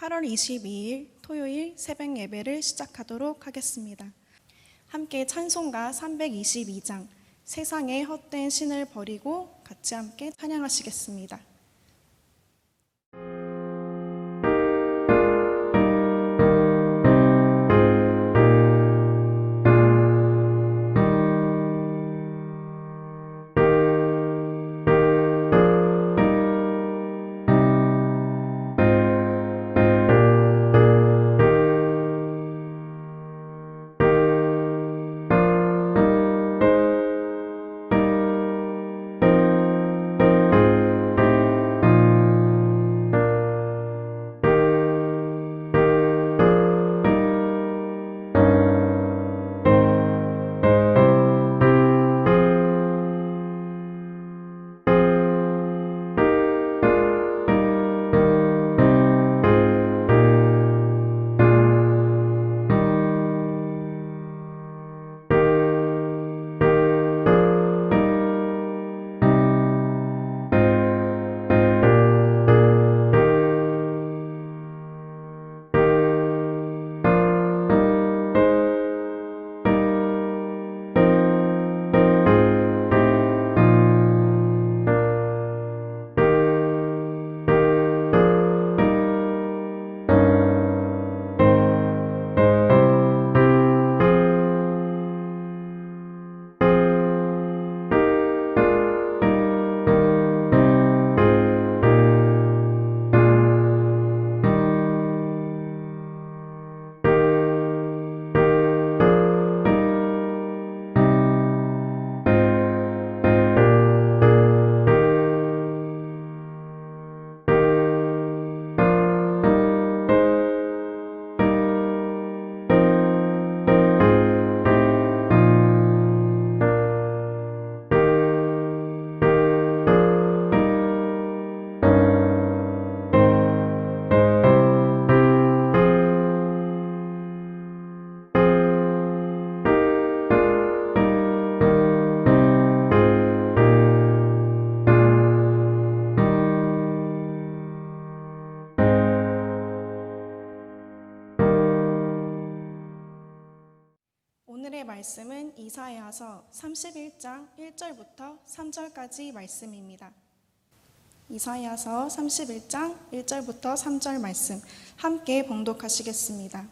8월 22일 토요일 새벽 예배를 시작하도록 하겠습니다. 함께 찬송가 322장 세상의 헛된 신을 버리고 같이 함께 찬양하시겠습니다. 오늘의 말씀은 이사야서 31장 1절부터 3절까지 말씀입니다. 이사야서 31장 1절부터 3절 말씀 함께 봉독하시겠습니다.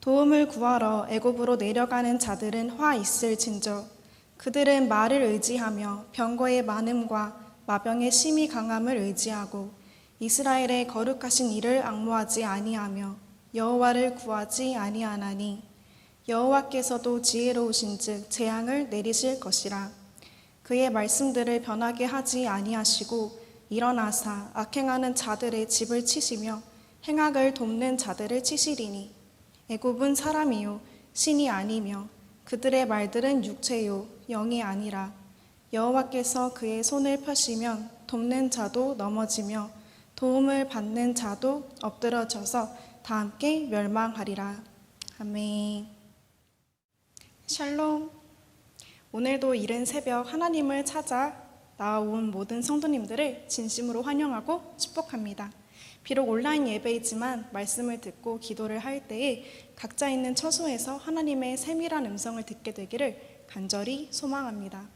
도움을 구하러 애굽으로 내려가는 자들은 화 있을진저 그들은 말을 의지하며 병거의 많음과 마병의 심히 강함을 의지하고 이스라엘의 거룩하신 이를 앙모하지 아니하며 여호와를 구하지 아니하나니 여호와께서도 지혜로우신즉 재앙을 내리실 것이라. 그의 말씀들을 변하게 하지 아니하시고 일어나사 악행하는 자들의 집을 치시며 행악을 돕는 자들을 치시리니 애굽은 사람이요 신이 아니며 그들의 말들은 육체요 영이 아니라. 여호와께서 그의 손을 펴시면 돕는 자도 넘어지며 도움을 받는 자도 엎드러져서 다 함께 멸망하리라. 아멘. 샬롬. 오늘도 이른 새벽 하나님을 찾아 나온 모든 성도님들을 진심으로 환영하고 축복합니다. 비록 온라인 예배이지만 말씀을 듣고 기도를 할 때에 각자 있는 처소에서 하나님의 세밀한 음성을 듣게 되기를 간절히 소망합니다.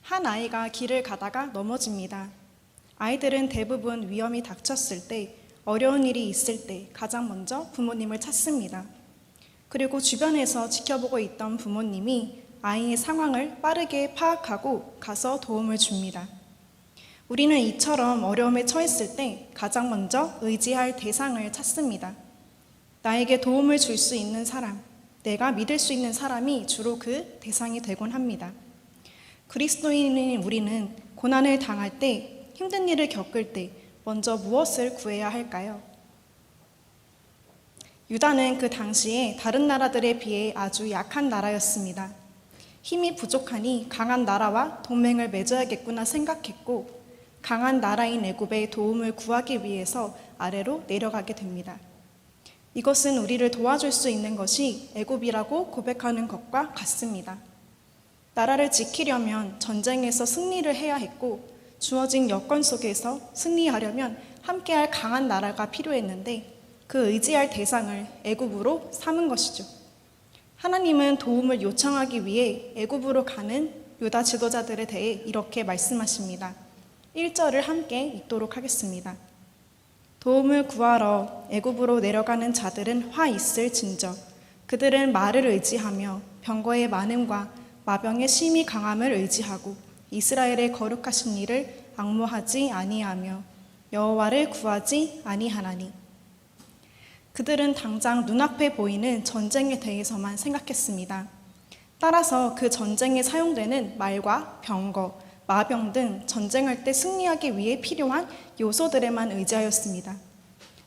한 아이가 길을 가다가 넘어집니다. 아이들은 대부분 위험이 닥쳤을 때, 어려운 일이 있을 때 가장 먼저 부모님을 찾습니다. 그리고 주변에서 지켜보고 있던 부모님이 아이의 상황을 빠르게 파악하고 가서 도움을 줍니다. 우리는 이처럼 어려움에 처했을 때 가장 먼저 의지할 대상을 찾습니다. 나에게 도움을 줄 수 있는 사람, 내가 믿을 수 있는 사람이 주로 그 대상이 되곤 합니다. 그리스도인인 우리는 고난을 당할 때, 힘든 일을 겪을 때 먼저 무엇을 구해야 할까요? 유다는 그 당시에 다른 나라들에 비해 아주 약한 나라였습니다. 힘이 부족하니 강한 나라와 동맹을 맺어야겠구나 생각했고 강한 나라인 애굽의 도움을 구하기 위해서 아래로 내려가게 됩니다. 이것은 우리를 도와줄 수 있는 것이 애굽이라고 고백하는 것과 같습니다. 나라를 지키려면 전쟁에서 승리를 해야 했고 주어진 여건 속에서 승리하려면 함께할 강한 나라가 필요했는데 그 의지할 대상을 애굽으로 삼은 것이죠. 하나님은 도움을 요청하기 위해 애굽으로 가는 유다 지도자들에 대해 이렇게 말씀하십니다. 1절을 함께 읽도록 하겠습니다. 도움을 구하러 애굽으로 내려가는 자들은 화 있을진저 그들은 말을 의지하며 병거의 많음과 마병의 심히 강함을 의지하고 이스라엘의 거룩하신 이를 앙모하지 아니하며 여호와를 구하지 아니하나니. 그들은 당장 눈앞에 보이는 전쟁에 대해서만 생각했습니다. 따라서 그 전쟁에 사용되는 말과 병거, 마병 등 전쟁할 때 승리하기 위해 필요한 요소들에만 의지하였습니다.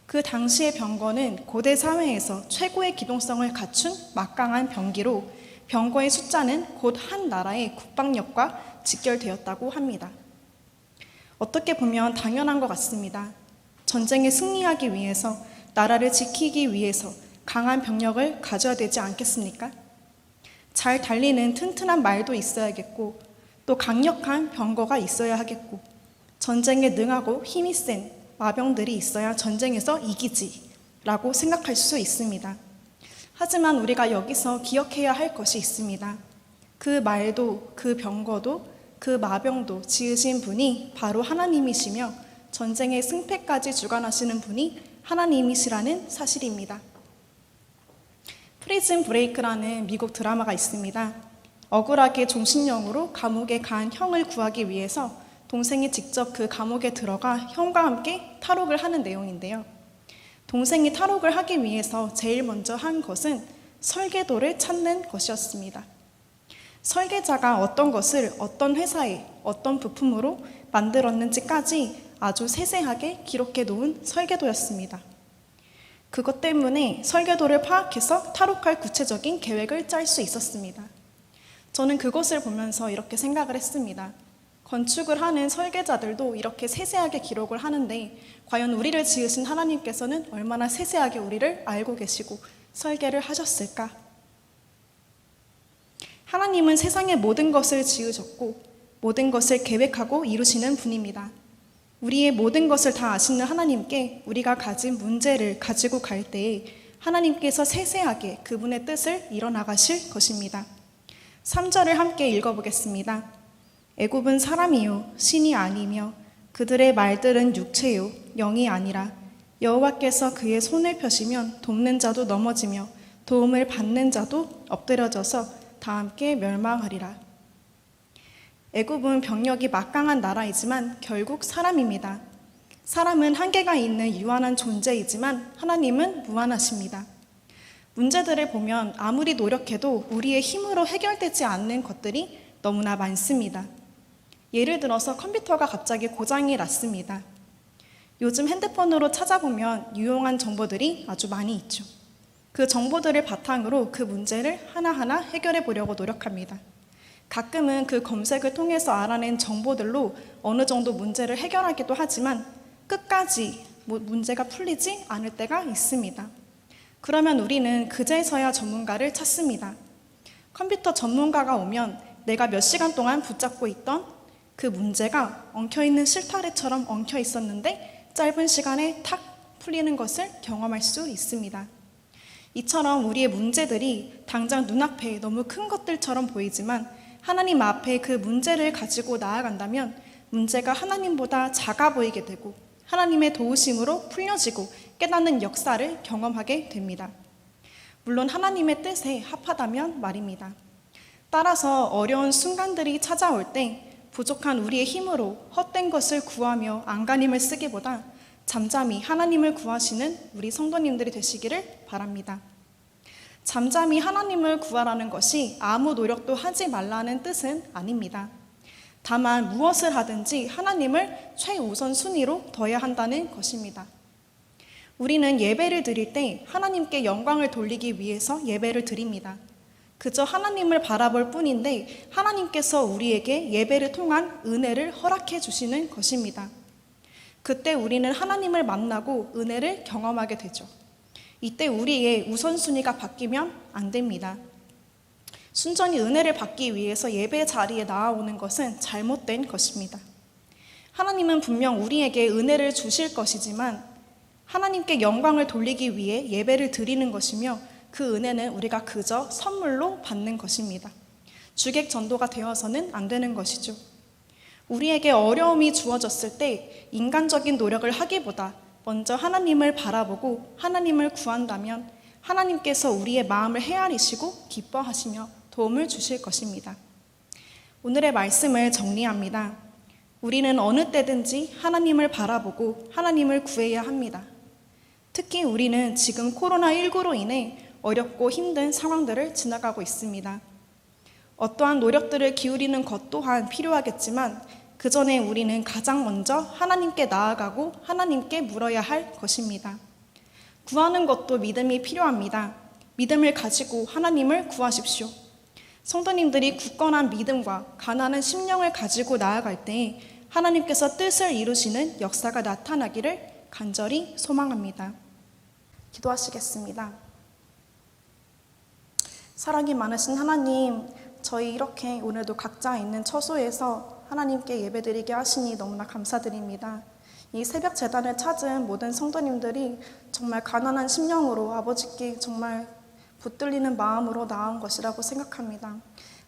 그 당시의 병거는 고대 사회에서 최고의 기동성을 갖춘 막강한 병기로 병거의 숫자는 곧 한 나라의 국방력과 직결되었다고 합니다. 어떻게 보면 당연한 것 같습니다. 전쟁에 승리하기 위해서, 나라를 지키기 위해서 강한 병력을 가져야 되지 않겠습니까? 잘 달리는 튼튼한 말도 있어야겠고 또 강력한 병거가 있어야 하겠고 전쟁에 능하고 힘이 센 마병들이 있어야 전쟁에서 이기지라고 생각할 수 있습니다. 하지만 우리가 여기서 기억해야 할 것이 있습니다. 그 말도 그 병거도 그 마병도 지으신 분이 바로 하나님이시며 전쟁의 승패까지 주관하시는 분이 하나님이시라는 사실입니다. 프리즌 브레이크라는 미국 드라마가 있습니다. 억울하게 종신형으로 감옥에 간 형을 구하기 위해서 동생이 직접 그 감옥에 들어가 형과 함께 탈옥을 하는 내용인데요. 동생이 탈옥을 하기 위해서 제일 먼저 한 것은 설계도를 찾는 것이었습니다. 설계자가 어떤 것을 어떤 회사에 어떤 부품으로 만들었는지까지 아주 세세하게 기록해 놓은 설계도였습니다. 그것 때문에 설계도를 파악해서 탈옥할 구체적인 계획을 짤 수 있었습니다. 저는 그것을 보면서 이렇게 생각을 했습니다. 건축을 하는 설계자들도 이렇게 세세하게 기록을 하는데 과연 우리를 지으신 하나님께서는 얼마나 세세하게 우리를 알고 계시고 설계를 하셨을까? 하나님은 세상의 모든 것을 지으셨고 모든 것을 계획하고 이루시는 분입니다. 우리의 모든 것을 다 아시는 하나님께 우리가 가진 문제를 가지고 갈 때에 하나님께서 세세하게 그분의 뜻을 이뤄나가실 것입니다. 3절을 함께 읽어보겠습니다. 애굽은 사람이요 신이 아니며 그들의 말들은 육체요 영이 아니라 여호와께서 그의 손을 펴시면 돕는 자도 넘어지며 도움을 받는 자도 엎드려져서 다 함께 멸망하리라. 애굽은 병력이 막강한 나라이지만 결국 사람입니다. 사람은 한계가 있는 유한한 존재이지만 하나님은 무한하십니다. 문제들을 보면 아무리 노력해도 우리의 힘으로 해결되지 않는 것들이 너무나 많습니다. 예를 들어서 컴퓨터가 갑자기 고장이 났습니다. 요즘 핸드폰으로 찾아보면 유용한 정보들이 아주 많이 있죠. 그 정보들을 바탕으로 그 문제를 하나하나 해결해 보려고 노력합니다. 가끔은 그 검색을 통해서 알아낸 정보들로 어느 정도 문제를 해결하기도 하지만 끝까지 문제가 풀리지 않을 때가 있습니다. 그러면 우리는 그제서야 전문가를 찾습니다. 컴퓨터 전문가가 오면 내가 몇 시간 동안 붙잡고 있던 그 문제가 엉켜있는 실타래처럼 엉켜 있었는데 짧은 시간에 탁 풀리는 것을 경험할 수 있습니다. 이처럼 우리의 문제들이 당장 눈앞에 너무 큰 것들처럼 보이지만 하나님 앞에 그 문제를 가지고 나아간다면 문제가 하나님보다 작아 보이게 되고 하나님의 도우심으로 풀려지고 깨닫는 역사를 경험하게 됩니다. 물론 하나님의 뜻에 합하다면 말입니다. 따라서 어려운 순간들이 찾아올 때 부족한 우리의 힘으로 헛된 것을 구하며 안간힘을 쓰기보다 잠잠히 하나님을 구하시는 우리 성도님들이 되시기를 바랍니다. 잠잠히 하나님을 구하라는 것이 아무 노력도 하지 말라는 뜻은 아닙니다. 다만 무엇을 하든지 하나님을 최우선 순위로 둬야 한다는 것입니다. 우리는 예배를 드릴 때 하나님께 영광을 돌리기 위해서 예배를 드립니다. 그저 하나님을 바라볼 뿐인데 하나님께서 우리에게 예배를 통한 은혜를 허락해 주시는 것입니다. 그때 우리는 하나님을 만나고 은혜를 경험하게 되죠. 이때 우리의 우선순위가 바뀌면 안 됩니다. 순전히 은혜를 받기 위해서 예배 자리에 나아오는 것은 잘못된 것입니다. 하나님은 분명 우리에게 은혜를 주실 것이지만 하나님께 영광을 돌리기 위해 예배를 드리는 것이며 그 은혜는 우리가 그저 선물로 받는 것입니다. 주객 전도가 되어서는 안 되는 것이죠. 우리에게 어려움이 주어졌을 때 인간적인 노력을 하기보다 먼저 하나님을 바라보고 하나님을 구한다면 하나님께서 우리의 마음을 헤아리시고 기뻐하시며 도움을 주실 것입니다. 오늘의 말씀을 정리합니다. 우리는 어느 때든지 하나님을 바라보고 하나님을 구해야 합니다. 특히 우리는 지금 코로나19로 인해 어렵고 힘든 상황들을 지나가고 있습니다. 어떠한 노력들을 기울이는 것 또한 필요하겠지만 그 전에 우리는 가장 먼저 하나님께 나아가고 하나님께 물어야 할 것입니다. 구하는 것도 믿음이 필요합니다. 믿음을 가지고 하나님을 구하십시오. 성도님들이 굳건한 믿음과 가난한 심령을 가지고 나아갈 때 하나님께서 뜻을 이루시는 역사가 나타나기를 간절히 소망합니다. 기도하시겠습니다. 사랑이 많으신 하나님, 저희 이렇게 오늘도 각자 있는 처소에서 하나님께 예배드리게 하시니 너무나 감사드립니다. 이 새벽 제단을 찾은 모든 성도님들이 정말 가난한 심령으로 아버지께 정말 붙들리는 마음으로 나온 것이라고 생각합니다.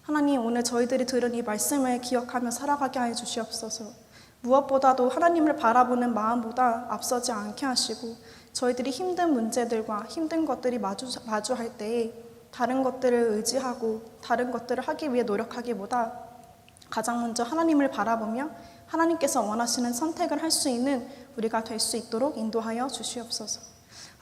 하나님, 오늘 저희들이 들은 이 말씀을 기억하며 살아가게 하여 주시옵소서. 무엇보다도 하나님을 바라보는 마음보다 앞서지 않게 하시고 저희들이 힘든 문제들과 힘든 것들이 마주할 때에 다른 것들을 의지하고 다른 것들을 하기 위해 노력하기보다 가장 먼저 하나님을 바라보며 하나님께서 원하시는 선택을 할 수 있는 우리가 될 수 있도록 인도하여 주시옵소서.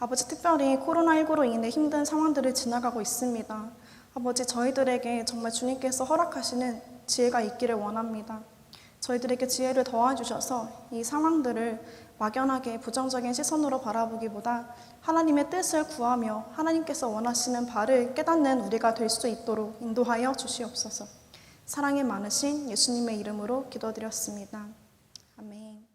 아버지, 특별히 코로나19로 인해 힘든 상황들을 지나가고 있습니다. 아버지, 저희들에게 정말 주님께서 허락하시는 지혜가 있기를 원합니다. 저희들에게 지혜를 더해주셔서 이 상황들을 막연하게 부정적인 시선으로 바라보기보다 하나님의 뜻을 구하며 하나님께서 원하시는 바를 깨닫는 우리가 될 수 있도록 인도하여 주시옵소서. 사랑이 많으신 예수님의 이름으로 기도드렸습니다. 아멘.